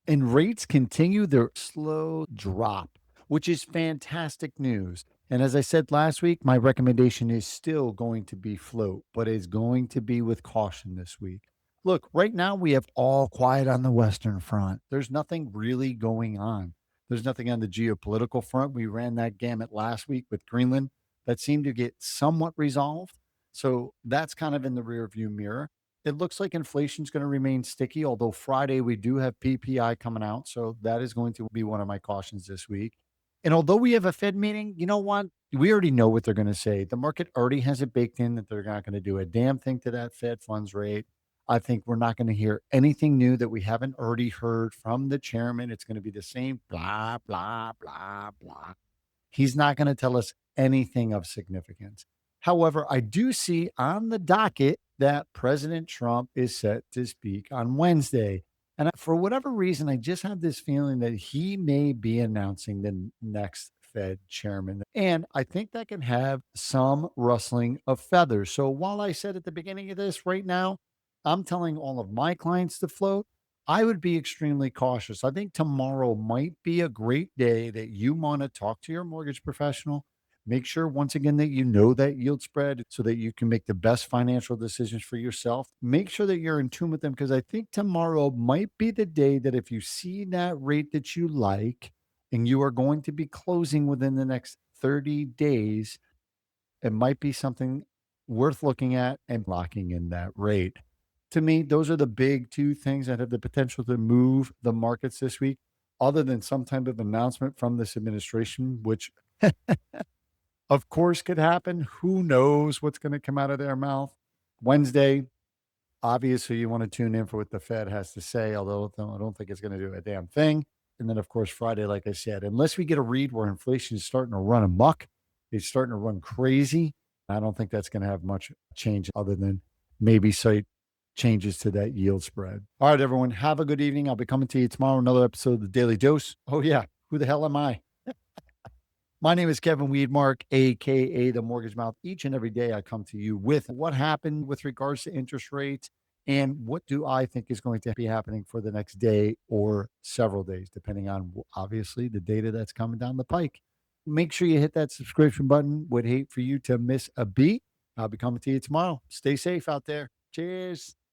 And rates continue their slow drop, which is fantastic news. And as I said last week, my recommendation is still going to be float, but it's going to be with caution this week. Look, right now we have all quiet on the Western front. There's nothing really going on. There's nothing on the geopolitical front. We ran that gamut last week with Greenland that seemed to get somewhat resolved. So that's kind of in the rear view mirror. It looks like inflation is going to remain sticky, although Friday we do have PPI coming out. So that is going to be one of my cautions this week. And although we have a Fed meeting, you know what? We already know what they're going to say. The market already has it baked in that they're not going to do a damn thing to that Fed funds rate. I think we're not going to hear anything new that we haven't already heard from the chairman. It's going to be the same blah, blah, blah, blah. He's not going to tell us anything of significance. However, I do see on the docket that President Trump is set to speak on Wednesday. And for whatever reason, I just have this feeling that he may be announcing the next Fed chairman. And I think that can have some rustling of feathers. So while I said at the beginning of this, right now, I'm telling all of my clients to float. I would be extremely cautious. I think tomorrow might be a great day that you want to talk to your mortgage professional. Make sure, once again, that you know that yield spread so that you can make the best financial decisions for yourself. Make sure that you're in tune with them because I think tomorrow might be the day that if you see that rate that you like and you are going to be closing within the next 30 days, it might be something worth looking at and locking in that rate. To me, those are the big two things that have the potential to move the markets this week, other than some type of announcement from this administration, which of course could happen. Who knows what's going to come out of their mouth? Wednesday, obviously, you want to tune in for what the Fed has to say, although I don't think it's going to do a damn thing. And then, of course, Friday, like I said, unless we get a read where inflation is starting to run amok, it's starting to run crazy. I don't think that's going to have much change other than maybe slight changes to that yield spread. All right, everyone, have a good evening. I'll be coming to you tomorrow, another episode of the Daily Dose. Oh, yeah. Who the hell am I? My name is Kevin Weedmark, aka the Mortgage Mouth. Each and every day, I come to you with what happened with regards to interest rates and what do I think is going to be happening for the next day or several days, depending on obviously the data that's coming down the pike. Make sure you hit that subscription button. Would hate for you to miss a beat. I'll be coming to you tomorrow. Stay safe out there. Cheers.